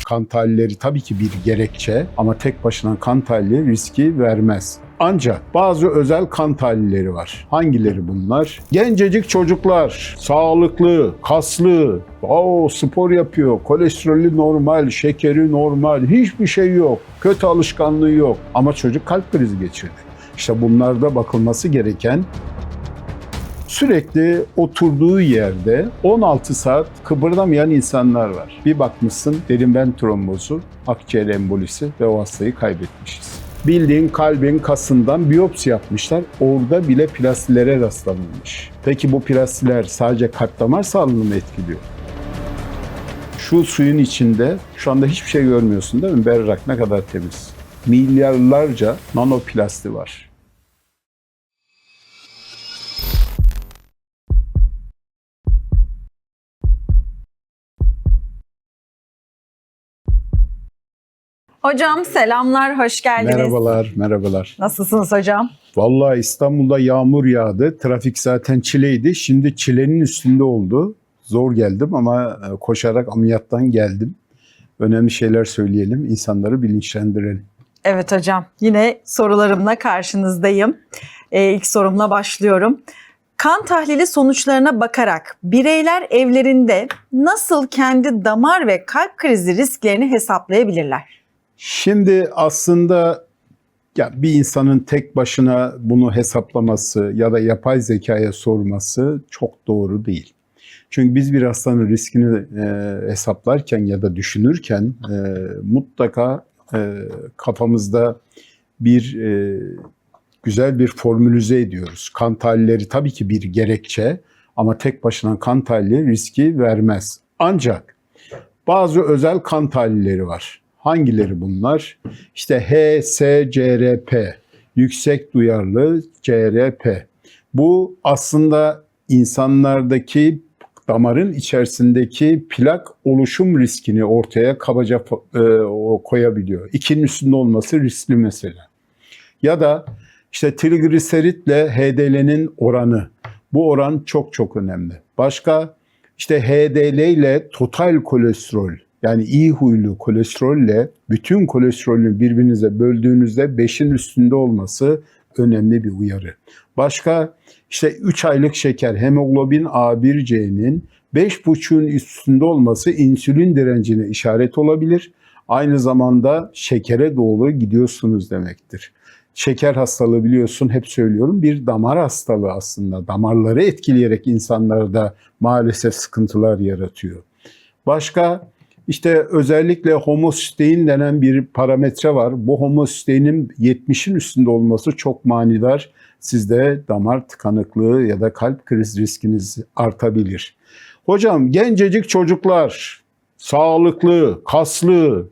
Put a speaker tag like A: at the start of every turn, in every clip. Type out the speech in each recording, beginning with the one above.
A: Kan tahlilleri tabii ki bir gerekçe ama tek başına kan tahlili riski vermez. Ancak bazı özel kan tahlilleri var. Hangileri bunlar? Gencecik çocuklar, sağlıklı, kaslı, spor yapıyor, kolesterolü normal, şekeri normal, hiçbir şey yok, kötü alışkanlığı yok ama çocuk kalp krizi geçirdi. İşte bunlarda bakılması gereken, sürekli oturduğu yerde 16 saat kıpırdamayan insanlar var. Bir bakmışsın derin ven trombozu, akciğer embolisi ve o hastayı kaybetmişiz. Bildiğin kalbin kasından biyopsi yapmışlar. Orada bile plastilere rastlanılmış. Peki bu plastiler sadece kalp damar sağlığını mı etkiliyor? Şu suyun içinde şu anda hiçbir şey görmüyorsun değil mi? Berrak, ne kadar temiz. Milyarlarca nanoplasti var.
B: Hocam selamlar, hoş geldiniz.
A: Merhabalar, merhabalar.
B: Nasılsınız hocam?
A: Vallahi İstanbul'da yağmur yağdı. Trafik zaten çileydi. Şimdi çilenin üstünde oldu. Zor geldim ama koşarak ameliyattan geldim. Önemli şeyler söyleyelim, insanları bilinçlendirelim.
B: Evet hocam, yine sorularımla karşınızdayım. İlk sorumla başlıyorum. Kan tahlili sonuçlarına bakarak bireyler evlerinde nasıl kendi damar ve kalp krizi risklerini hesaplayabilirler?
A: Şimdi aslında bir insanın tek başına bunu hesaplaması ya da yapay zekaya sorması çok doğru değil. Çünkü biz bir hastanın riskini hesaplarken ya da düşünürken mutlaka kafamızda bir güzel bir formülize ediyoruz. Kan tahlilleri tabii ki bir gerekçe ama tek başına kan tahlili riski vermez. Ancak bazı özel kan tahlilleri var. Hangileri bunlar? İşte HSCRP, yüksek duyarlı CRP. Bu aslında insanlardaki damarın içerisindeki plak oluşum riskini ortaya kabaca koyabiliyor. 2'nin üstünde olması riskli mesela. Ya da işte trigliseritle HDL'nin oranı. Bu oran çok çok önemli. Başka işte HDL ile total kolesterol, yani iyi huylu kolesterolle bütün kolesterolü birbirinize böldüğünüzde 5'in üstünde olması önemli bir uyarı. Başka işte 3 aylık şeker, hemoglobin A1C'nin 5,5'ün üstünde olması insülin direncine işaret olabilir. Aynı zamanda şekere doğru gidiyorsunuz demektir. Şeker hastalığı biliyorsun, hep söylüyorum, bir damar hastalığı aslında. Damarları etkileyerek insanlarda maalesef sıkıntılar yaratıyor. Başka işte özellikle homostein denen bir parametre var. Bu homosteinin 70'in üstünde olması çok manidar. Sizde damar tıkanıklığı ya da kalp krizi riskiniz artabilir. Hocam gencecik çocuklar, sağlıklı, kaslı,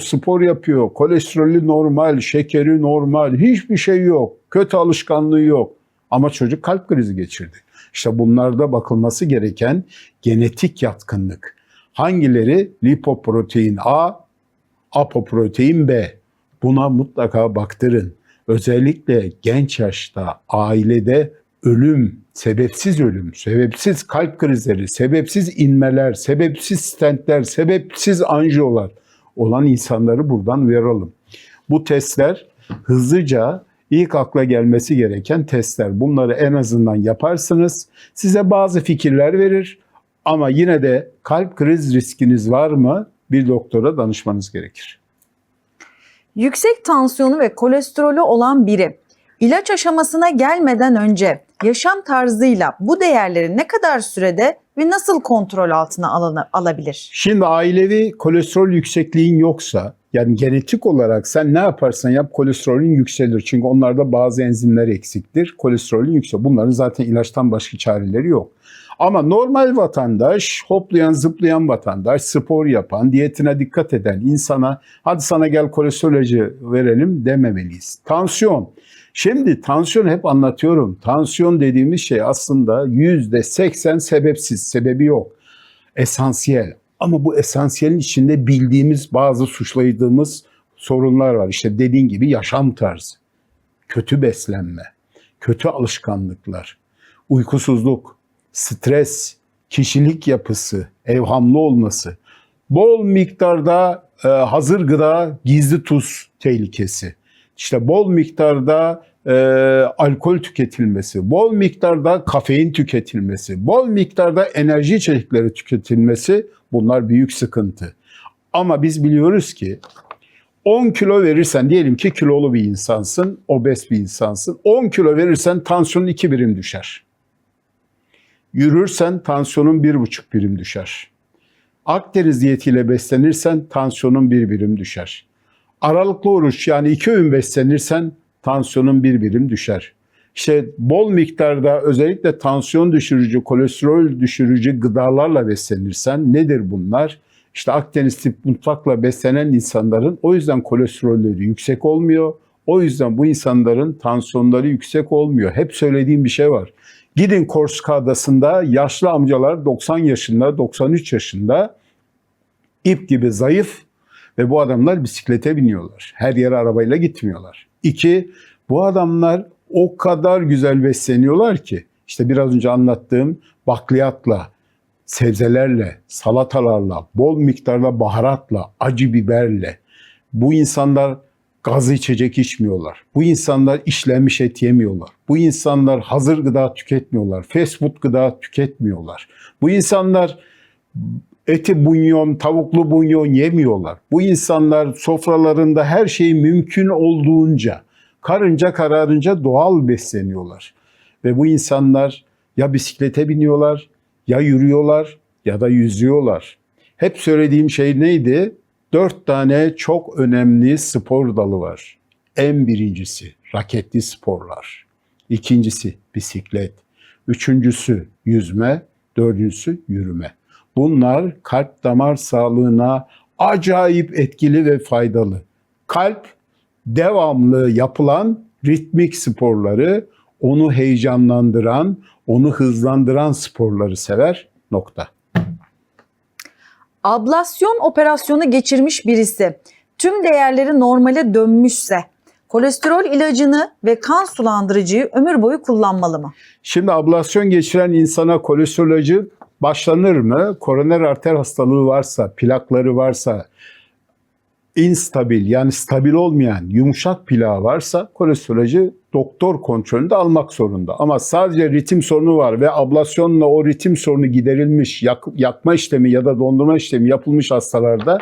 A: spor yapıyor, kolesterolü normal, şekeri normal, hiçbir şey yok, kötü alışkanlığı yok ama çocuk kalp krizi geçirdi. İşte bunlarda bakılması gereken genetik yatkınlık. Hangileri? Lipoprotein A, apoprotein B. Buna mutlaka baktırın. Özellikle genç yaşta ailede ölüm, sebepsiz kalp krizleri, sebepsiz inmeler, sebepsiz stentler, sebepsiz anjiyolar olan insanları buradan uyaralım. Bu testler hızlıca ilk akla gelmesi gereken testler. Bunları en azından yaparsınız. Size bazı fikirler verir. Ama yine de kalp kriz riskiniz var mı? Bir doktora danışmanız gerekir.
B: Yüksek tansiyonu ve kolesterolü olan biri ilaç aşamasına gelmeden önce yaşam tarzıyla bu değerleri ne kadar sürede ve nasıl kontrol altına alabilir?
A: Şimdi ailevi kolesterol yüksekliğin yoksa, yani genetik olarak sen ne yaparsan yap kolesterolün yükselir. Çünkü onlarda bazı enzimler eksiktir. Kolesterolün yükselir. Bunların zaten ilaçtan başka çareleri yok. Ama normal vatandaş, hoplayan zıplayan vatandaş, spor yapan, diyetine dikkat eden insana hadi sana gel kolesterol ilacı verelim dememeliyiz. Tansiyon. Şimdi tansiyon hep anlatıyorum. Tansiyon dediğimiz şey aslında %80 sebepsiz, sebebi yok. Esansiyel. Ama bu esansiyelin içinde bildiğimiz bazı suçladığımız sorunlar var. İşte dediğin gibi yaşam tarzı, kötü beslenme, kötü alışkanlıklar, uykusuzluk, stres, kişilik yapısı, evhamlı olması. Bol miktarda hazır gıda, gizli tuz tehlikesi. İşte bol miktarda alkol tüketilmesi, bol miktarda kafein tüketilmesi, bol miktarda enerji içecekleri tüketilmesi, bunlar büyük sıkıntı. Ama biz biliyoruz ki 10 kilo verirsen, diyelim ki kilolu bir insansın, obez bir insansın. 10 kilo verirsen tansiyonun 2 birim düşer. Yürürsen tansiyonun 1,5 birim düşer. Akdeniz diyetiyle beslenirsen tansiyonun 1 birim düşer. Aralıklı oruç, yani 2 öğün beslenirsen tansiyonun 1 birim düşer. İşte bol miktarda özellikle tansiyon düşürücü, kolesterol düşürücü gıdalarla beslenirsen, nedir bunlar? İşte Akdeniz tip mutfakla beslenen insanların o yüzden kolesterolleri yüksek olmuyor. O yüzden bu insanların tansiyonları yüksek olmuyor. Hep söylediğim bir şey var. Gidin Korsika Adası'nda yaşlı amcalar 90 yaşında, 93 yaşında, ip gibi zayıf ve bu adamlar bisiklete biniyorlar. Her yere arabayla gitmiyorlar. 2, bu adamlar o kadar güzel besleniyorlar ki, işte biraz önce anlattığım bakliyatla, sebzelerle, salatalarla, bol miktarda baharatla, acı biberle. Bu insanlar gazlı içecek içmiyorlar. Bu insanlar işlenmiş et yemiyorlar. Bu insanlar hazır gıda tüketmiyorlar. Fast food gıda tüketmiyorlar. Bu insanlar eti bunyon, tavuklu bunyon yemiyorlar. Bu insanlar sofralarında her şeyi mümkün olduğunca, karınca kararınca doğal besleniyorlar. Ve bu insanlar ya bisiklete biniyorlar, ya yürüyorlar ya da yüzüyorlar. Hep söylediğim şey neydi? 4 tane çok önemli spor dalı var. En birincisi raketli sporlar. İkincisi bisiklet. Üçüncüsü yüzme. Dördüncüsü yürüme. Bunlar kalp damar sağlığına acayip etkili ve faydalı. Kalp devamlı yapılan ritmik sporları, onu heyecanlandıran, onu hızlandıran sporları sever. Nokta.
B: Ablasyon operasyonu geçirmiş birisi tüm değerleri normale dönmüşse kolesterol ilacını ve kan sulandırıcıyı ömür boyu kullanmalı mı?
A: Şimdi ablasyon geçiren insana kolesterol ilacı başlanır mı? Koroner arter hastalığı varsa, plakları varsa, instabil yani stabil olmayan yumuşak plağı varsa kolesterol ilacı doktor kontrolünde almak zorunda. Ama sadece ritim sorunu var ve ablasyonla o ritim sorunu giderilmiş, yakma işlemi ya da dondurma işlemi yapılmış hastalarda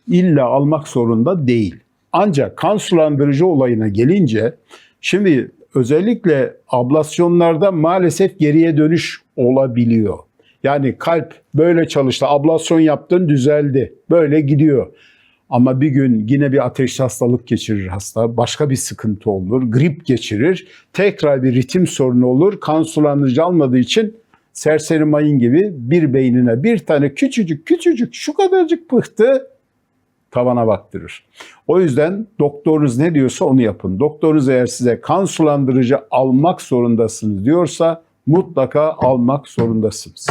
A: illa almak zorunda değil. Ancak kan sulandırıcı olayına gelince, şimdi özellikle ablasyonlarda maalesef geriye dönüş olabiliyor. Yani kalp böyle çalıştı, ablasyon yaptın düzeldi, böyle gidiyor. Ama bir gün yine bir ateşli hastalık geçirir hasta, başka bir sıkıntı olur, grip geçirir, tekrar bir ritim sorunu olur, kan sulandırıcı almadığı için serseri mayın gibi bir beynine bir tane küçücük şu kadarcık pıhtı tavana baktırır. O yüzden doktorunuz ne diyorsa onu yapın. Doktorunuz eğer size kan sulandırıcı almak zorundasınız diyorsa mutlaka almak zorundasınız.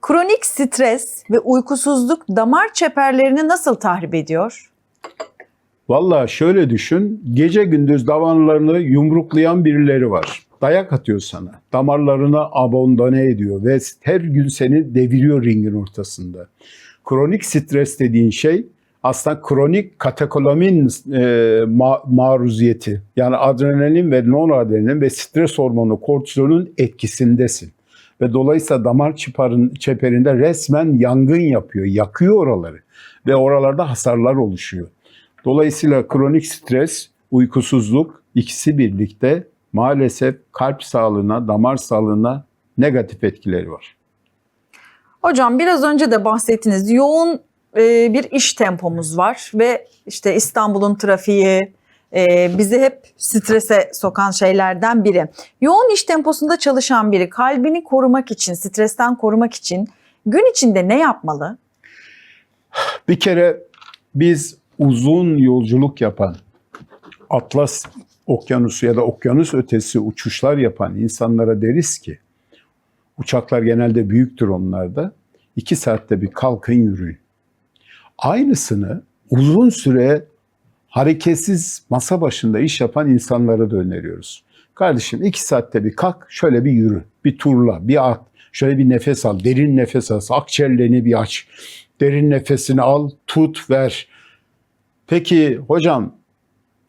B: Kronik stres ve uykusuzluk damar çeperlerini nasıl tahrip ediyor?
A: Vallahi şöyle düşün, gece gündüz damarlarını yumruklayan birileri var. Dayak atıyor sana, damarlarını abandone ediyor ve her gün seni deviriyor ringin ortasında. Kronik stres dediğin şey aslında kronik katekolamin maruziyeti. Yani adrenalin ve noradrenalin ve stres hormonu kortizolün etkisindesin. Ve dolayısıyla damar çeperinde resmen yangın yapıyor, yakıyor oraları ve oralarda hasarlar oluşuyor. Dolayısıyla kronik stres, uykusuzluk ikisi birlikte maalesef kalp sağlığına, damar sağlığına negatif etkileri var.
B: Hocam biraz önce de bahsettiniz. Yoğun bir iş tempomuz var ve işte İstanbul'un trafiği bizi hep strese sokan şeylerden biri. Yoğun iş temposunda çalışan biri kalbini korumak için, stresten korumak için gün içinde ne yapmalı?
A: Bir kere biz uzun yolculuk yapan, Atlas Okyanusu ya da okyanus ötesi uçuşlar yapan insanlara deriz ki, uçaklar genelde büyüktür onlarda, 2 saatte bir kalkın yürüyün. Aynısını uzun süre hareketsiz masa başında iş yapan insanlara da öneriyoruz. Kardeşim 2 saatte bir kalk, şöyle bir yürü, bir turla, bir at. Şöyle bir nefes al, derin nefes al, akciğerlerini bir aç. Derin nefesini al, tut, ver. Peki hocam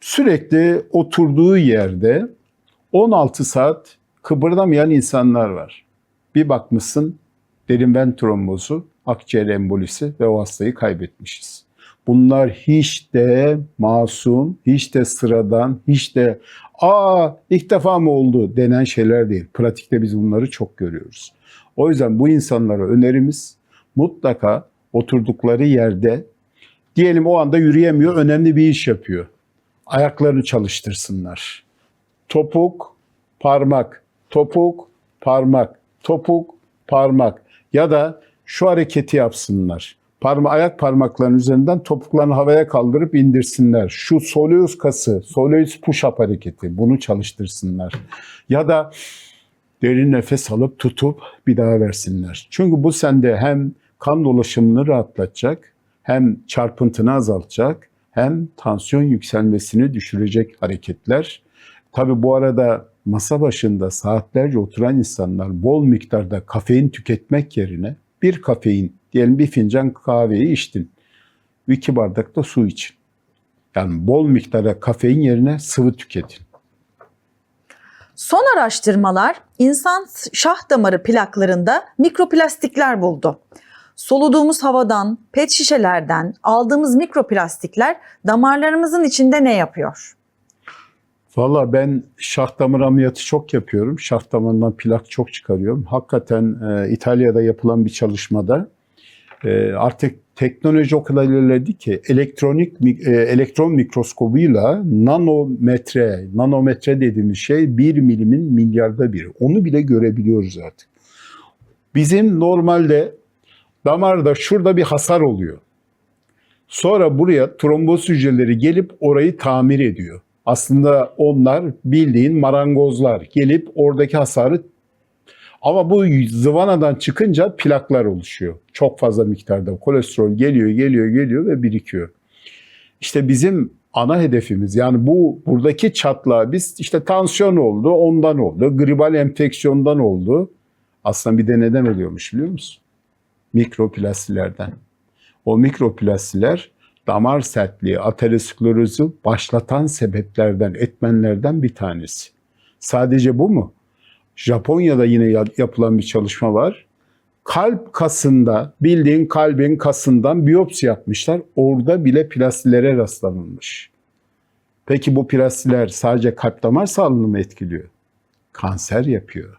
A: sürekli oturduğu yerde 16 saat kıpırdamayan insanlar var. Bir bakmışsın derin ven trombozu, akciğer embolisi ve o hastayı kaybetmişiz. Bunlar hiç de masum, hiç de sıradan, hiç de ilk defa mı oldu denen şeyler değil. Pratikte biz bunları çok görüyoruz. O yüzden bu insanlara önerimiz mutlaka oturdukları yerde, diyelim o anda yürüyemiyor, önemli bir iş yapıyor. Ayaklarını çalıştırsınlar. Topuk, parmak, topuk, parmak, topuk, parmak ya da şu hareketi yapsınlar. Ayak parmaklarının üzerinden topuklarını havaya kaldırıp indirsinler. Şu soleus kası, soleus push-up hareketi, bunu çalıştırsınlar. Ya da derin nefes alıp tutup bir daha versinler. Çünkü bu sende hem kan dolaşımını rahatlatacak, hem çarpıntını azaltacak, hem tansiyon yükselmesini düşürecek hareketler. Tabii bu arada masa başında saatlerce oturan insanlar bol miktarda kafein tüketmek yerine bir kafein, diyelim bir fincan kahveyi içtin, 2 bardak da su için. Yani bol miktarda kafein yerine sıvı tüketin.
B: Son araştırmalar insan şah damarı plaklarında mikroplastikler buldu. Soluduğumuz havadan, pet şişelerden aldığımız mikroplastikler damarlarımızın içinde ne yapıyor?
A: Valla ben şah damar ameliyatı çok yapıyorum. Şah damarından plak çok çıkarıyorum. Hakikaten İtalya'da yapılan bir çalışmada artık teknoloji o kadar ilerledi ki elektron mikroskobuyla nanometre dediğimiz şey 1 milimin milyarda biri. Onu bile görebiliyoruz artık. Bizim normalde damarda şurada bir hasar oluyor. Sonra buraya tromboz hücreleri gelip orayı tamir ediyor. Aslında onlar bildiğin marangozlar gelip oradaki hasarı, ama bu zıvanadan çıkınca plaklar oluşuyor. Çok fazla miktarda kolesterol geliyor ve birikiyor. İşte bizim ana hedefimiz, yani buradaki çatlağı biz işte tansiyon oldu, ondan oldu, gribal enfeksiyondan oldu. Aslında bir de neden oluyormuş biliyor musun? Mikroplastilerden. O mikroplastiler damar sertliği, aterosklerozu başlatan sebeplerden, etmenlerden bir tanesi. Sadece bu mu? Japonya'da yine yapılan bir çalışma var. Kalp kasında, bildiğin kalbin kasından biyopsi yapmışlar. Orada bile plastilere rastlanılmış. Peki bu plastiler sadece kalp damar sağlığını mı etkiliyor? Kanser yapıyor.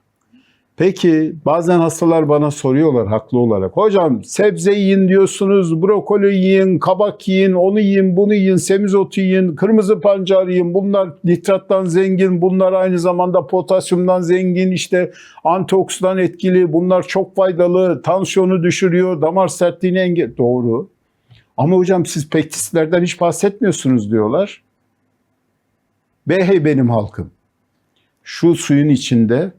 A: Peki bazen hastalar bana soruyorlar haklı olarak. Hocam sebze yiyin diyorsunuz, brokoli yiyin, kabak yiyin, onu yiyin, bunu yiyin, semizotu yiyin, kırmızı pancar yiyin. Bunlar nitrattan zengin, bunlar aynı zamanda potasyumdan zengin, işte antioksidan etkili, bunlar çok faydalı, tansiyonu düşürüyor, damar sertliğini engel. Doğru. Ama hocam siz pestisitlerden hiç bahsetmiyorsunuz diyorlar. Hey benim halkım, şu suyun içinde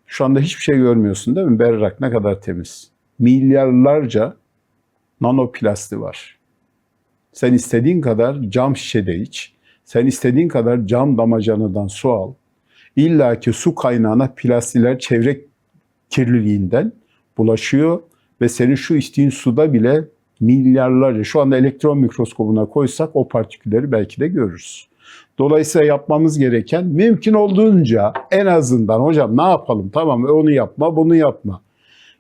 A: şu anda hiçbir şey görmüyorsun değil mi? Berrak, ne kadar temiz. Milyarlarca nanoplasti var. Sen istediğin kadar cam şişede iç. Sen istediğin kadar cam damacanadan su al. İlla ki su kaynağına plastiler çevre kirliliğinden bulaşıyor ve senin şu içtiğin suda bile milyarlarca, şu anda elektron mikroskobuna koysak o partikülleri belki de görürüz. Dolayısıyla yapmamız gereken mümkün olduğunca, en azından hocam ne yapalım, tamam onu yapma, bunu yapma.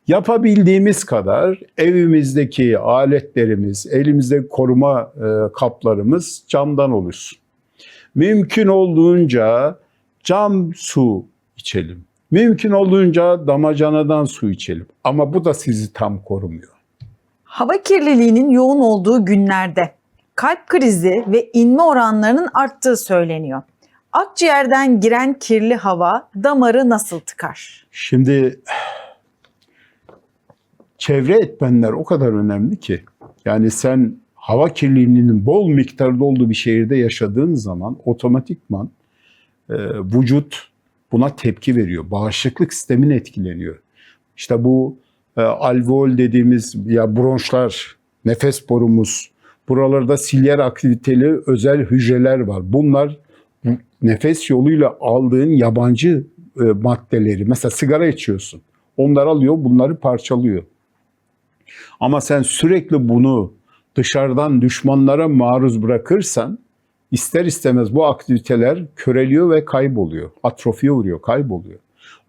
A: Yapabildiğimiz kadar evimizdeki aletlerimiz, elimizdeki koruma kaplarımız camdan oluşsun. Mümkün olduğunca cam su içelim. Mümkün olduğunca damacanadan su içelim. Ama bu da sizi tam korumuyor.
B: Hava kirliliğinin yoğun olduğu günlerde kalp krizi ve inme oranlarının arttığı söyleniyor. Akciğerden giren kirli hava damarı nasıl tıkar?
A: Şimdi çevre etmenler o kadar önemli ki. Yani sen hava kirliliğinin bol miktarda olduğu bir şehirde yaşadığın zaman otomatikman vücut buna tepki veriyor. Bağışıklık sistemin etkileniyor. İşte bu alveol dediğimiz ya bronşlar, nefes borumuz, buralarda silyer aktiviteli özel hücreler var. Bunlar nefes yoluyla aldığın yabancı maddeleri, mesela sigara içiyorsun. Onlar alıyor, bunları parçalıyor. Ama sen sürekli bunu dışarıdan düşmanlara maruz bırakırsan ister istemez bu aktiviteler köreliyor ve kayboluyor. Atrofiye uğruyor, kayboluyor.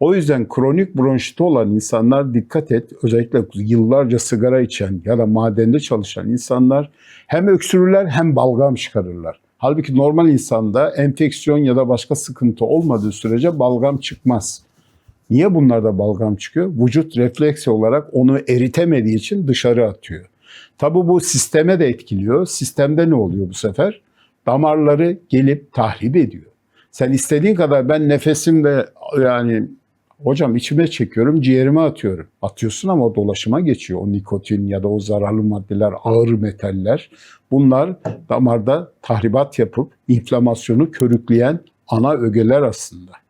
A: O yüzden kronik bronşiti olan insanlar dikkat et. Özellikle yıllarca sigara içen ya da madende çalışan insanlar hem öksürürler hem balgam çıkarırlar. Halbuki normal insanda enfeksiyon ya da başka sıkıntı olmadığı sürece balgam çıkmaz. Niye bunlarda balgam çıkıyor? Vücut refleksi olarak onu eritemediği için dışarı atıyor. Tabi bu sisteme de etkiliyor. Sistemde ne oluyor bu sefer? Damarları gelip tahrip ediyor. Sen istediğin kadar ben nefesimle yani hocam içime çekiyorum, ciğerime atıyorum. Atıyorsun ama o dolaşıma geçiyor. O nikotin ya da o zararlı maddeler, ağır metaller. Bunlar damarda tahribat yapıp inflamasyonu körükleyen ana ögeler aslında.